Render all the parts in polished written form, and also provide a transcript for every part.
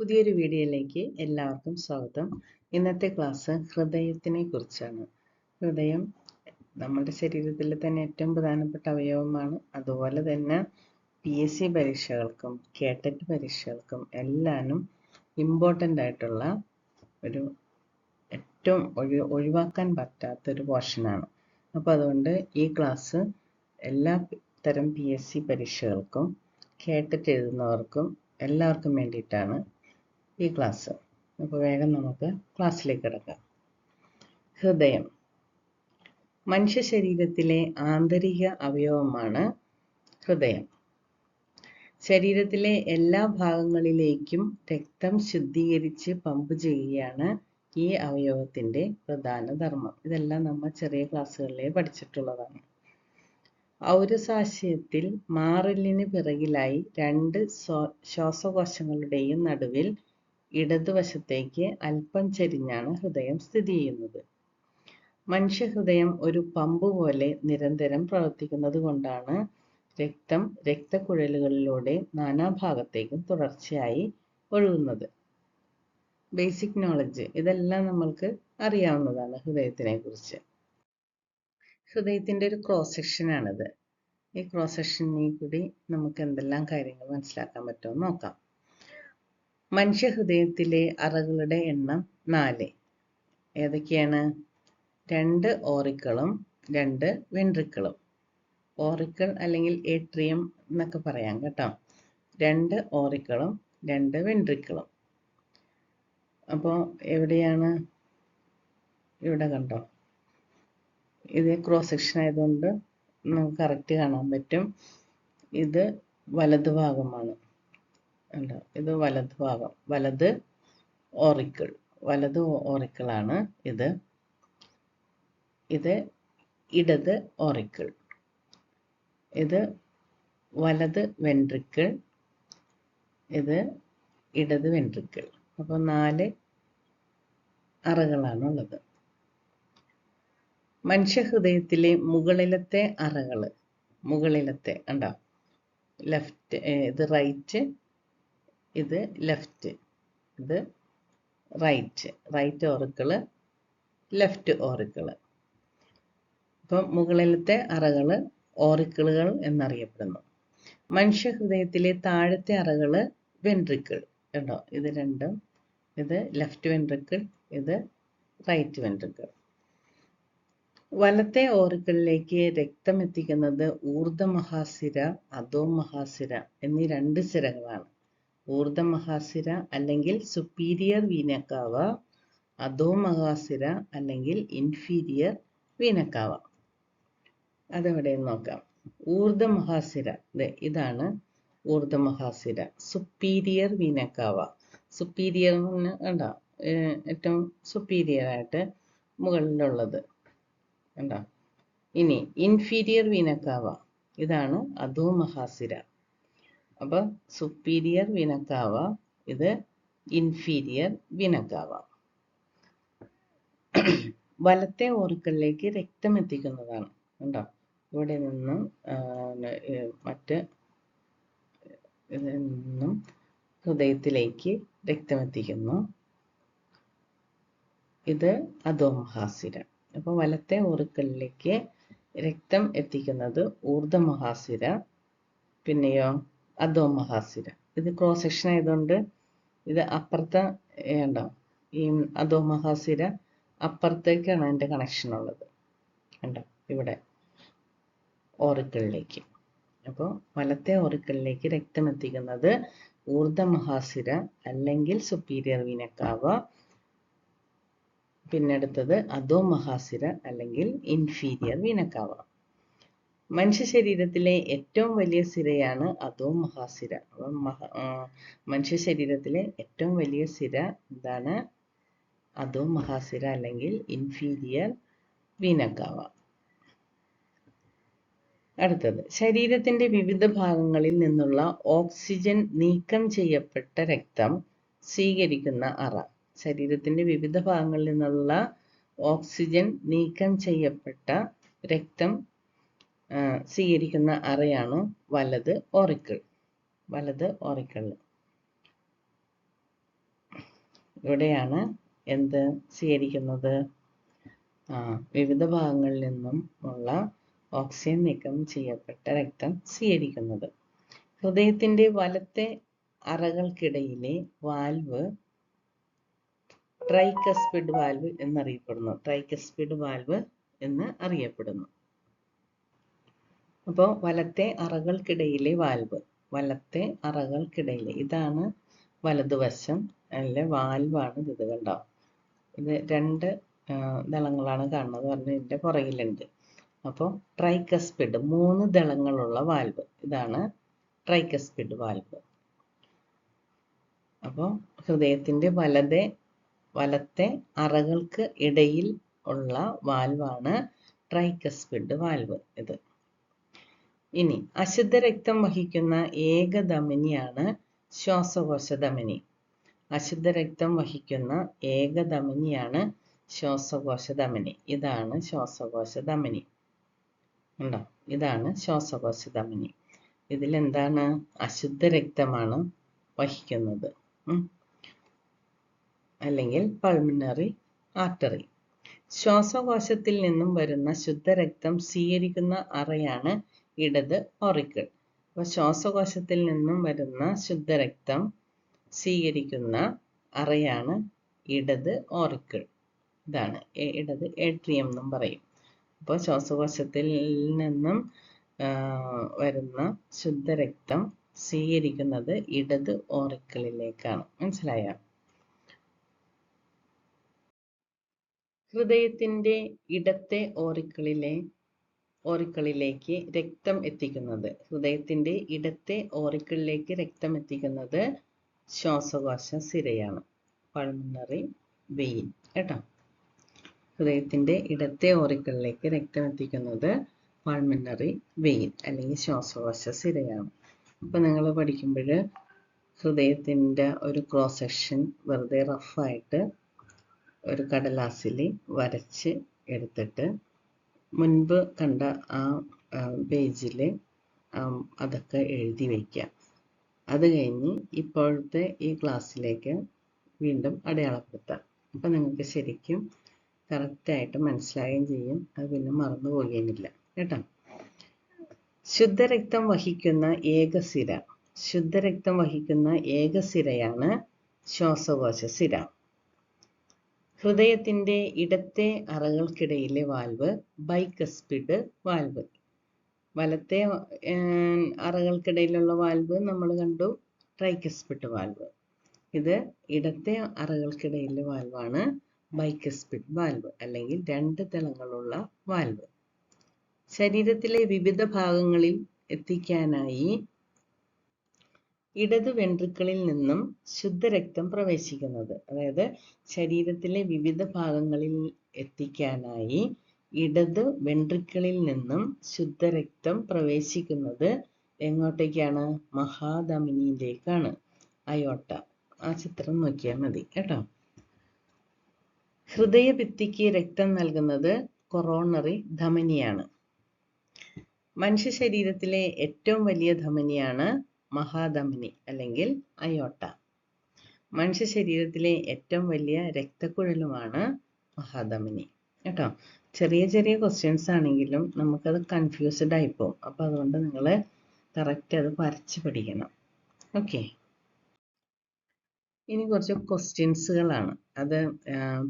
പുതിയൊരു വീഡിയോയിലേക്ക് എല്ലാവർക്കും സ്വാഗതം. ഇന്നത്തെ ക്ലാസ് ഹൃദയത്തിനെ കുറിച്ചാണ്. ഹൃദയം നമ്മുടെ ശരീരത്തിലെ തന്നെ ഏറ്റവും പ്രധാനപ്പെട്ട അവയവമാണ്. അതുപോലെ തന്നെ PSC പരീക്ഷകൾക്കും കേട്ടറ്റ് പരീക്ഷകൾക്കും എല്ലാനും ഇമ്പോർട്ടൻ്റ് ആയിട്ടുള്ള ഒരു ഏറ്റവും ഒഴിവാക്കാൻ പറ്റാത്തൊരു പോർഷനാണ്. അപ്പോൾ അതുകൊണ്ട് ഈ ക്ലാസ് എല്ലാ തരം PSC പരീക്ഷകൾക്കും കേട്ടറ്റ് എഴുതുന്നവർക്കും എല്ലാവർക്കും വേണ്ടിയിട്ടാണ് ഈ ക്ലാസ്. അപ്പോൾ വേഗം നമുക്ക് ക്ലാസ്സിലേക്ക് കിടക്കാം. ഹൃദയം മനുഷ്യ ശരീരത്തിലെ ആന്തരിക അവയവമാണ് ഹൃദയം. ശരീരത്തിലെ എല്ലാ ഭാഗങ്ങളിലേക്കും രക്തം ശുദ്ധീകരിച്ച് പമ്പ് ചെയ്യുകയാണ് ഈ അവയവത്തിൻ്റെ പ്രധാന ധർമ്മം. ഇതെല്ലാം നമ്മൾ ചെറിയ ക്ലാസ്സുകളിലേ പഠിച്ചിട്ടുള്ളതാണ്. ഔരസാശയത്തിൽ മാറിലിന് പിറകിലായി രണ്ട് ശ്വാസകോശങ്ങളുടെയും നടുവിൽ ഇടതുവശത്തേക്ക് അല്പം ചെരിഞ്ഞാണ് ഹൃദയം സ്ഥിതി ചെയ്യുന്നത്. മനുഷ്യഹൃദയം ഒരു പമ്പ് പോലെ നിരന്തരം പ്രവർത്തിക്കുന്നത് കൊണ്ടാണ് രക്തം രക്തക്കുഴലുകളിലൂടെ നാനാഭാഗത്തേക്കും തുടർച്ചയായി ഒഴുകുന്നത്. ബേസിക് നോളജ് ഇതെല്ലാം നമ്മൾക്ക് അറിയാവുന്നതാണ് ഹൃദയത്തിനെ കുറിച്ച്. ഹൃദയത്തിൻ്റെ ഒരു ക്രോസ് സെക്ഷനാണിത്. ഈ ക്രോസ് സെക്ഷനിൽ കൂടി നമുക്ക് എന്തെല്ലാം കാര്യങ്ങൾ മനസ്സിലാക്കാൻ പറ്റുമെന്ന് നോക്കാം. മനുഷ്യഹൃദയത്തിലെ അറകളുടെ എണ്ണം 4. ഏതൊക്കെയാണ്? 2 ഓറിക്കിളും 2 വെൻട്രിക്കിളും. ഓറിക്കിൾ അല്ലെങ്കിൽ ഏട്രിയം എന്നൊക്കെ പറയാം കേട്ടോ. 2 ഓറിക്കിളും 2 വെൻട്രിക്കിളും. അപ്പോൾ എവിടെയാണ്? ഇവിടെ കണ്ടോ? ഇത് ക്രോസ് സെക്ഷൻ ആയതുകൊണ്ട് നമുക്ക് കറക്റ്റ് കാണാൻ പറ്റും. ഇത് വലതുഭാഗമാണ്. ഇത് വലത് ഭാഗം, വലത് ഓറിക്കിളാണ് ഇത്. ഇത് ഇടത് ഓറിക്കിൾ. ഇത് വലത് വെൻട്രിക്കിൾ. ഇത് ഇടത് വെൻട്രിക്കിൾ. അപ്പോൾ 4 അറകളാണ് ഉള്ളത്. മനുഷ്യഹൃദയത്തിലെ മുകളിലത്തെ അറകൾ, മുകളിലത്തെ കണ്ടോ, ലെഫ്റ്റ്, ഇത് റൈറ്റ്, ഇത് ലെഫ്റ്റ്, ഇത് റൈറ്റ് ഓറിക്കിള്, ലെഫ്റ്റ് ഓറിക്കിള്. അപ്പം മുകളിലത്തെ അറകൾ ഓറിക്കിളുകൾ എന്നറിയപ്പെടുന്നു. മനുഷ്യഹൃദയത്തിലെ താഴത്തെ അറകൾ വെൻട്രിക്കിൾ. കണ്ടോ, ഇത് രണ്ടും, ഇത് ലെഫ്റ്റ് വെൻട്രിക്കിൾ, ഇത് റൈറ്റ് വെൻട്രിക്കിൾ. വലത്തെ ഓറിക്കിളിലേക്ക് രക്തം എത്തിക്കുന്നത് ഊർധ്വമഹാസിര, അധോമഹാസിര എന്നീ 2 സിരകളാണ്. ഊർധ്വമഹാസിര അല്ലെങ്കിൽ സുപ്പീരിയർ വീന കാവ, അധോമഹാസിര അല്ലെങ്കിൽ ഇൻഫീരിയർ വീന കാവ. അതെവിടെയെന്ന് നോക്കാം. ഊർധ്വമഹാസിര, ഇതാണ് ഊർധ്വമഹാസിര. സുപ്പീരിയർ വീന കാവ, സുപ്പീരിയർ കണ്ടോ, ഏറ്റവും സുപ്പീരിയർ ആയിട്ട് മുകളിലുള്ളത് കണ്ടോ. ഇനി ഇൻഫീരിയർ വീന കാവ, ഇതാണ് അധോമഹാസിര. അപ്പോൾ സുപ്പീരിയർ വീന കാവ, ഇത് ഇൻഫീരിയർ വീന കാവ. വലത്തെ ഓറിക്കിളിലേക്ക് രക്തം എത്തിക്കുന്നതാണ്. കണ്ടോ, ഇവിടെ നിന്നും ഇതിൽ നിന്നും ഹൃദയത്തിലേക്ക് രക്തം എത്തിക്കുന്നു. ഇത് അധോമഹാസിര. അപ്പോൾ വലത്തെ ഓറിക്കിളിലേക്ക് രക്തം എത്തിക്കുന്നത് ഊർധ്വമഹാസിര, പിന്നെയോ അധോമഹാസിര. ഇത് ക്രോസ് സെക്ഷൻ ആയതുകൊണ്ട് ഇത് അപ്പുറത്തെ ഉണ്ടോ, ഈ അധോമഹാസിര അപ്പുറത്തേക്കാണ് അതിൻ്റെ കണക്ഷൻ ഉള്ളത്. കണ്ടോ, ഇവിടെ ഓറിക്കിളിലേക്ക്. അപ്പോൾ വലത്തെ ഓറിക്കിളിലേക്ക് രക്തം എത്തിക്കുന്നത് ഊർധ്വമഹാസിര അല്ലെങ്കിൽ സുപ്പീരിയർ വീന കാവ, പിന്നെ അടുത്തത് അധോമഹാസിര അല്ലെങ്കിൽ ഇൻഫീരിയർ വീന കാവ. മനുഷ്യ ശരീരത്തിലെ ഏറ്റവും വലിയ സിരയാണ് അധോമഹാസിര. മനുഷ്യ ശരീരത്തിലെ ഏറ്റവും വലിയ സിര എന്താണ്? അധോമഹാസിര അല്ലെങ്കിൽ ഇൻഫീരിയർ വീന കാവ. അടുത്തത്, ശരീരത്തിന്റെ വിവിധ ഭാഗങ്ങളിൽ നിന്നുള്ള ഓക്സിജൻ നീക്കം ചെയ്യപ്പെട്ട രക്തം സ്വീകരിക്കുന്ന അറ. ശരീരത്തിന്റെ വിവിധ ഭാഗങ്ങളിൽ നിന്നുള്ള ഓക്സിജൻ നീക്കം ചെയ്യപ്പെട്ട രക്തം സ്വീകരിക്കുന്ന അറയാണ് വലത് ഓറിക്കിൾ. ഇവിടെയാണ് എന്ത് സ്വീകരിക്കുന്നത്? വിവിധ ഭാഗങ്ങളിൽ നിന്നും ഉള്ള ഓക്സിജൻ നീക്കം ചെയ്യപ്പെട്ട രക്തം സ്വീകരിക്കുന്നത്. ഹൃദയത്തിന്റെ വലത്തെ അറകൾക്കിടയിലെ വാൽവ് ട്രൈകസ്പിഡ് വാൽവ് എന്നറിയപ്പെടുന്നു. ട്രൈകസ്പിഡ് വാൽവ് എന്ന് അറിയപ്പെടുന്നു. അപ്പോൾ വലത്തെ അറകൾക്കിടയിലെ വാൽവ്, വലത്തെ അറകൾക്കിടയിലെ, ഇതാണ് വലതുവശം, അല്ലെ വാൽവാണ് ഇത്. കണ്ടോ, ഇത് രണ്ട് ദളങ്ങളാണ് കാണുന്നത്, പറഞ്ഞ് ഇതിന്റെ പുറകിലുണ്ട്. അപ്പോൾ ട്രൈകസ്പിഡ്, 3 ദളങ്ങളുള്ള വാൽവ്, ഇതാണ് ട്രൈകസ്പിഡ് വാൽവ്. അപ്പോൾ ഹൃദയത്തിന്റെ വലത്തെ അറകൾക്ക് ഇടയിൽ ഉള്ള വാൽവാണ് ട്രൈകസ്പിഡ് വാൽവ് ഇത്. ഇനി അശുദ്ധ രക്തം വഹിക്കുന്ന ഏക ധമനിയാണ് ശ്വാസകോശ ധമനി. അശുദ്ധ രക്തം വഹിക്കുന്ന ഏക ധമനിയാണ് ശ്വാസകോശ ധമനി. ഇതാണ് ശ്വാസകോശ ധമനി. ഉണ്ടോ, ഇതാണ് ശ്വാസകോശ ധമനി. ഇതിലെന്താണ്? അശുദ്ധ രക്തമാണ് വഹിക്കുന്നത്, അല്ലെങ്കിൽ പൾമിനറി ആർട്ടറി. ശ്വാസകോശത്തിൽ നിന്നും വരുന്ന ശുദ്ധരക്തം സ്വീകരിക്കുന്ന അറയാണ് ഇടത് ഓറിക്കിൾ. അപ്പോൾ ശ്വാസകോശത്തിൽ നിന്നും വരുന്ന ശുദ്ധരക്തം സ്വീകരിക്കുന്ന അറയാണ് ഇടത് ഓറിക്കിൾ. ഇതാണ് ഇടത് ഏട്രിയം എന്നും പറയും. അപ്പോൾ ശ്വാസകോശത്തിൽ നിന്നും വരുന്ന ശുദ്ധരക്തം സ്വീകരിക്കുന്നത് ഇടത് ഓറിക്കിളിലേക്കാണ്. മനസ്സിലായോ? ഹൃദയത്തിന്റെ ഇടത്തെ ഓറിക്കിളിലേക്ക് രക്തം എത്തിക്കുന്നത്, ഹൃദയത്തിന്റെ ഇടത്തെ ഓറിക്കിളിലേക്ക് രക്തം എത്തിക്കുന്നത് ശ്വാസകോശ സിരയാണ്, പൾമിനറി വെയിൻ. കേട്ടോ, ഹൃദയത്തിന്റെ ഇടത്തെ ഓറിക്കിളിലേക്ക് രക്തം എത്തിക്കുന്നത് പൾമിനറി വെയിൻ അല്ലെങ്കിൽ ശ്വാസകോശ സിരയാണ്. അപ്പൊ നിങ്ങൾ പഠിക്കുമ്പോൾ ഹൃദയത്തിന്റെ ഒരു ക്രോസ് സെക്ഷൻ വെറുതെ റഫായിട്ട് ഒരു കടലാസിൽ വരച്ച് എടുത്തിട്ട് മുൻപ് കണ്ട ആ പേജിൽ അതൊക്കെ എഴുതി വയ്ക്കുക. അത് കഴിഞ്ഞ് ഇപ്പോഴത്തെ ഈ ക്ലാസ്സിലേക്ക് വീണ്ടും അടയാളപ്പെടുത്താം. അപ്പം നിങ്ങൾക്ക് ശരിക്കും കറക്റ്റായിട്ട് മനസ്സിലാവുകയും ചെയ്യും, അത് പിന്നെ മറന്നു പോവുകയുമില്ല. കേട്ടോ, ശുദ്ധരക്തം വഹിക്കുന്ന ഏക സിരയാണ് ശ്വാസകോശ സിര. ഹൃദയത്തിന്റെ ഇടത്തെ അറകൾക്കിടയിലെ വാൽവ് ബൈകസ്പിഡ് വാൽവ്. വലത്തെ അറകൾക്കിടയിലുള്ള വാൽവ് നമ്മൾ കണ്ടു, ട്രൈകസ്പിഡ് വാൽവ്. ഇത് ഇടത്തെ അറകൾക്കിടയിലെ വാൽവാണ് ബൈകസ്പിഡ് വാൽവ്, അല്ലെങ്കിൽ 2 ദളങ്ങളുള്ള വാൽവ്. ശരീരത്തിലെ വിവിധ ഭാഗങ്ങളിൽ എത്തിക്കാനായി ഇടത് വെൻട്രിക്കിളിൽ നിന്നും ശുദ്ധരക്തം പ്രവേശിക്കുന്നത്, അതായത് ശരീരത്തിലെ വിവിധ ഭാഗങ്ങളിൽ എത്തിക്കാനായി ഇടത് വെൻട്രിക്കിളിൽ നിന്നും ശുദ്ധരക്തം പ്രവേശിക്കുന്നത് എങ്ങോട്ടേക്കാണ്? മഹാധമനിയിലേക്കാണ്, അയോർട്ട. ആ ചിത്രം നോക്കിയാൽ മതി. കേട്ടോ, ഹൃദയഭിത്തിക്ക് രക്തം നൽകുന്നത് കൊറോണറി ധമനിയാണ്. മനുഷ്യ ശരീരത്തിലെ ഏറ്റവും വലിയ ധമനിയാണ് മഹാധമനി അല്ലെങ്കിൽ അയോർട്ട. മനുഷ്യ ശരീരത്തിലെ ഏറ്റവും വലിയ രക്തക്കുഴലുമാണ് മഹാധമനി. കേട്ടോ, ചെറിയ ചെറിയ ക്വസ്റ്റ്യൻസ് ആണെങ്കിലും നമുക്കത് കൺഫ്യൂസ്ഡ് ആയിപ്പോവും. അപ്പോൾ അതുകൊണ്ട് നിങ്ങൾ കറക്റ്റ് അത് വരച്ച് പഠിക്കണം. ഓക്കെ, ഇനി കുറച്ച് ക്വസ്റ്റ്യൻസുകളാണ്. അത്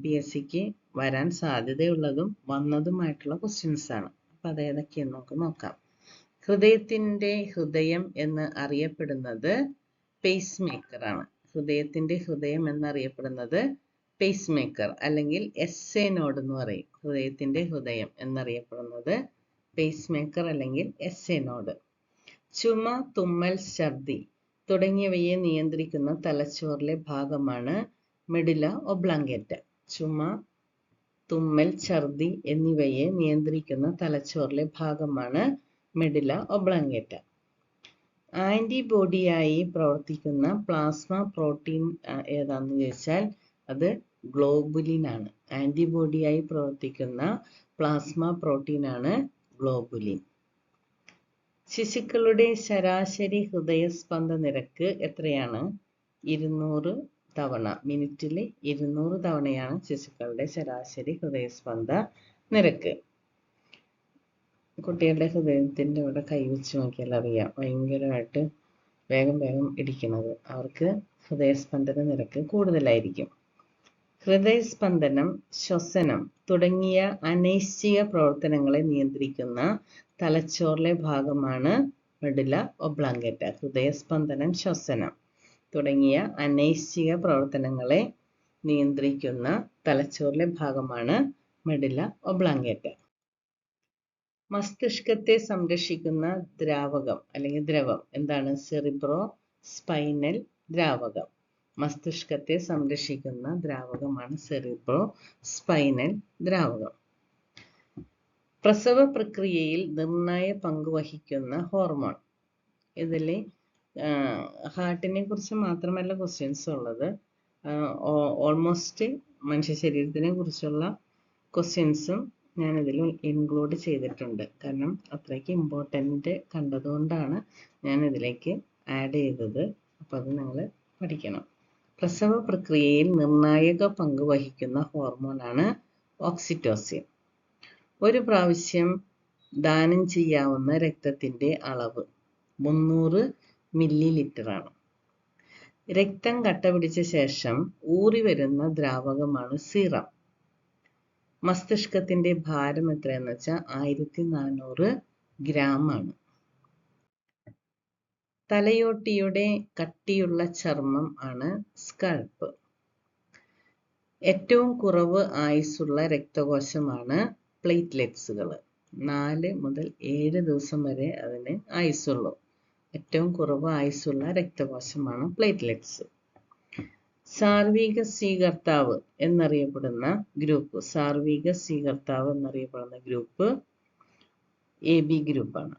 PSCക്ക് വരാൻ സാധ്യതയുള്ളതും വന്നതുമായിട്ടുള്ള ക്വസ്റ്റ്യൻസ് ആണ്. അപ്പം അത് ഏതൊക്കെയെന്ന് നമുക്ക് നോക്കാം. ഹൃദയത്തിന്റെ ഹൃദയം എന്ന് അറിയപ്പെടുന്നത് പേസ് മേക്കർ ആണ്. ഹൃദയത്തിന്റെ ഹൃദയം എന്നറിയപ്പെടുന്നത് പേസ് മേക്കർ അല്ലെങ്കിൽ SA നോഡ് എന്ന് പറയും. ഹൃദയത്തിന്റെ ഹൃദയം എന്നറിയപ്പെടുന്നത് പേസ് മേക്കർ അല്ലെങ്കിൽ SA നോഡ്. ചുമ, തുമ്മൽ, ഛർദി തുടങ്ങിയവയെ നിയന്ത്രിക്കുന്ന തലച്ചോറിലെ ഭാഗമാണ് മെഡുല ഒബ്ലാങ്കേറ്റ. ചുമ, തുമ്മൽ, ഛർദി എന്നിവയെ നിയന്ത്രിക്കുന്ന തലച്ചോറിലെ ഭാഗമാണ് മെഡുല ഒബ്ലാങ്കേറ്റ. ആന്റിബോഡിയായി പ്രവർത്തിക്കുന്ന പ്ലാസ്മ പ്രോട്ടീൻ ഏതാണെന്ന് ചോദിച്ചാൽ അത് ഗ്ലോബുലിൻ ആണ്. ആന്റിബോഡിയായി പ്രവർത്തിക്കുന്ന പ്ലാസ്മ പ്രോട്ടീൻ ആണ് ഗ്ലോബുലിൻ. ശിശുക്കളുടെ ശരാശരി ഹൃദയസ്പന്ദ നിരക്ക് എത്രയാണ്? 200 തവണ, മിനിറ്റിൽ 200 തവണയാണ് ശിശുക്കളുടെ ശരാശരി ഹൃദയസ്പന്ദ നിരക്ക്. കുട്ടികളുടെ ഹൃദയത്തിൻ്റെ അവിടെ കൈവച്ച് നോക്കിയാൽ അറിയാം, ഭയങ്കരമായിട്ട് വേഗം വേഗം ഇടിക്കുന്നത്. അവർക്ക് ഹൃദയസ്പന്ദന നിരക്ക് കൂടുതലായിരിക്കും. ഹൃദയസ്പന്ദനം, ശ്വസനം തുടങ്ങിയ അനൈശ്ചിക പ്രവർത്തനങ്ങളെ നിയന്ത്രിക്കുന്ന തലച്ചോറിലെ ഭാഗമാണ് മെഡുല ഒബ്ലാങ്കേറ്റ. ഹൃദയസ്പന്ദനം, ശ്വസനം തുടങ്ങിയ അനൈശ്ചിക പ്രവർത്തനങ്ങളെ നിയന്ത്രിക്കുന്ന തലച്ചോറിലെ ഭാഗമാണ് മെഡുല ഒബ്ലാങ്കേറ്റ. മസ്തിഷ്കത്തെ സംരക്ഷിക്കുന്ന ദ്രാവകം അല്ലെങ്കിൽ ദ്രവം എന്താണ്? സെറിബ്രോ സ്പൈനൽ ദ്രാവകം. മസ്തിഷ്കത്തെ സംരക്ഷിക്കുന്ന ദ്രാവകമാണ് സെറിബ്രോ സ്പൈനൽ ദ്രാവകം. പ്രസവ പ്രക്രിയയിൽ നിർണായക പങ്ക് വഹിക്കുന്ന ഹോർമോൺ. ഇതിൽ ഹാർട്ടിനെ കുറിച്ച് മാത്രമല്ല ക്വസ്റ്റ്യൻസ് ഉള്ളത്, ഓൾമോസ്റ്റ് മനുഷ്യ ശരീരത്തിനെ കുറിച്ചുള്ള ക്വസ്റ്റ്യൻസും ഞാനിതിൽ ഇൻക്ലൂഡ് ചെയ്തിട്ടുണ്ട്. കാരണം അത്രയ്ക്ക് ഇമ്പോർട്ടൻ്റ് കണ്ടതുകൊണ്ടാണ് ഞാനിതിലേക്ക് ആഡ് ചെയ്തത്. അപ്പോൾ അത് നിങ്ങൾ പഠിക്കണം. പ്രസവ പ്രക്രിയയിൽ നിർണായക പങ്ക് വഹിക്കുന്ന ഹോർമോണാണ് ഓക്സിറ്റോസിൻ. ഒരു പ്രാവശ്യം ദാനം ചെയ്യാവുന്ന രക്തത്തിൻ്റെ അളവ് 300 ml ആണ്. രക്തം കട്ട പിടിച്ച ശേഷം ഊറി വരുന്ന ദ്രാവകമാണ് സീറം. മസ്തിഷ്കത്തിൻ്റെ ഭാരം എത്രയെന്ന് വെച്ചാൽ 1400 ഗ്രാം ആണ്. തലയോട്ടിയുടെ കട്ടിയുള്ള ചർമ്മം ആണ് സ്കൾപ്പ്. ഏറ്റവും കുറവ് ആയുസ്സുള്ള രക്തകോശമാണ് പ്ലേറ്റ്ലെറ്റ്സുകൾ. 4 മുതൽ 7 ദിവസം വരെ അതിന് ആയുസ്സുള്ളൂ. ഏറ്റവും കുറവ് ആയുസ്സുള്ള രക്തകോശമാണ് പ്ലേറ്റ്ലെറ്റ്സ്. സാർവിക സ്വീകർത്താവ് എന്നറിയപ്പെടുന്ന ഗ്രൂപ്പ് AB ഗ്രൂപ്പാണ്.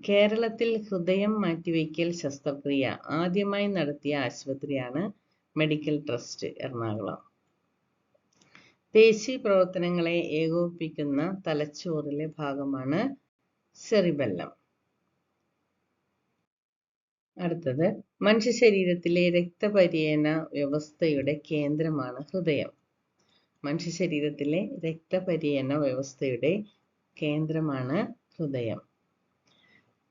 കേരളത്തിൽ ഹൃദയം മാറ്റിവയ്ക്കൽ ശസ്ത്രക്രിയ ആദ്യമായി നടത്തിയ ആശുപത്രിയാണ് മെഡിക്കൽ ട്രസ്റ്റ് എറണാകുളം. പേശി പ്രവർത്തനങ്ങളെ ഏകോപിപ്പിക്കുന്ന തലച്ചോറിലെ ഭാഗമാണ് സെറിബെല്ലം. അടുത്തത്, മനുഷ്യ ശരീരത്തിലെ രക്തപര്യന വ്യവസ്ഥയുടെ കേന്ദ്രമാണ് ഹൃദയം. മനുഷ്യ ശരീരത്തിലെ രക്തപര്യന വ്യവസ്ഥയുടെ കേന്ദ്രമാണ് ഹൃദയം.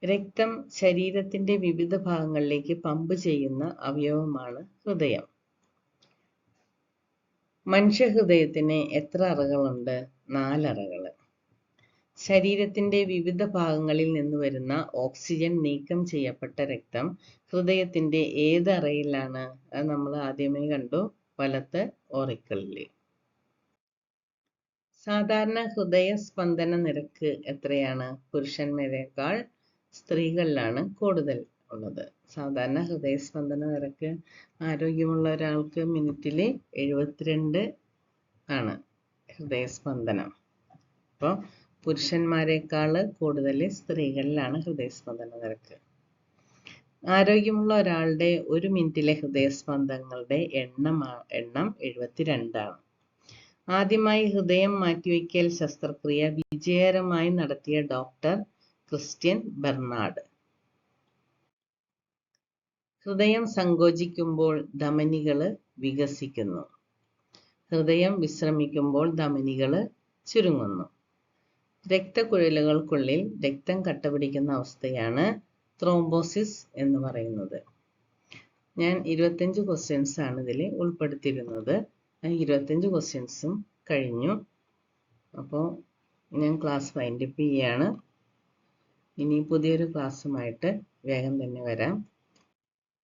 രക്തം ശരീരത്തിന്റെ വിവിധ ഭാഗങ്ങളിലേക്ക് പമ്പ് ചെയ്യുന്ന അവയവമാണ് ഹൃദയം. മനുഷ്യഹൃദയത്തിന് എത്ര അറകളുണ്ട്? 4 അറകൾ. ശരീരത്തിന്റെ വിവിധ ഭാഗങ്ങളിൽ നിന്ന് വരുന്ന ഓക്സിജൻ നീക്കം ചെയ്യപ്പെട്ട രക്തം ഹൃദയത്തിന്റെ ഏത് അറയിലാണ്? അത് നമ്മൾ ആദ്യമേ കണ്ടു, വലത്തെ ഓറിക്കിളിൽ. സാധാരണ ഹൃദയ സ്പന്ദന നിരക്ക് എത്രയാണ്? പുരുഷന്മാരെക്കാൾ സ്ത്രീകളിലാണ് കൂടുതൽ ഉള്ളത്. സാധാരണ ഹൃദയസ്പന്ദന നിരക്ക് ആരോഗ്യമുള്ള ഒരാൾക്ക് മിനിറ്റിൽ 72 ആണ് ഹൃദയസ്പന്ദനം. അപ്പോൾ പുരുഷന്മാരെക്കാൾ കൂടുതൽ സ്ത്രീകളിലാണ് ഹൃദയസ്പന്ദന നിരക്ക്. ആരോഗ്യമുള്ള ഒരാളുടെ 1 മിനിറ്റിലെ ഹൃദയസ്പന്ദനങ്ങളുടെ എണ്ണം 72 ആണ്. ആദ്യമായി ഹൃദയം മാറ്റിവയ്ക്കൽ ശസ്ത്രക്രിയ വിജയകരമായി നടത്തിയ ഡോക്ടർ ക്രിസ്ത്യൻ ബെർണാഡ്. ഹൃദയം സങ്കോചിക്കുമ്പോൾ ധമനികൾ വികസിക്കുന്നു. ഹൃദയം വിശ്രമിക്കുമ്പോൾ ധമനികൾ ചുരുങ്ങുന്നു. രക്തക്കുഴലുകൾക്കുള്ളിൽ രക്തം കട്ടപിടിക്കുന്ന അവസ്ഥയാണ് ത്രോംബോസിസ് എന്ന് പറയുന്നത്. ഞാൻ 25 ക്വസ്റ്റ്യൻസ് ആണ് ഇതിൽ ഉൾപ്പെടുത്തിയിരുന്നത്. 25 ക്വസ്റ്റ്യൻസും കഴിഞ്ഞു. അപ്പോൾ ഞാൻ ക്ലാസ് വൈൻഡപ്പ് ചെയ്യുകയാണ്. ഇനി പുതിയൊരു ക്ലാസ്സുമായിട്ട് വേഗം തന്നെ വരാം.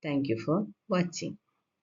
Thank you for watching.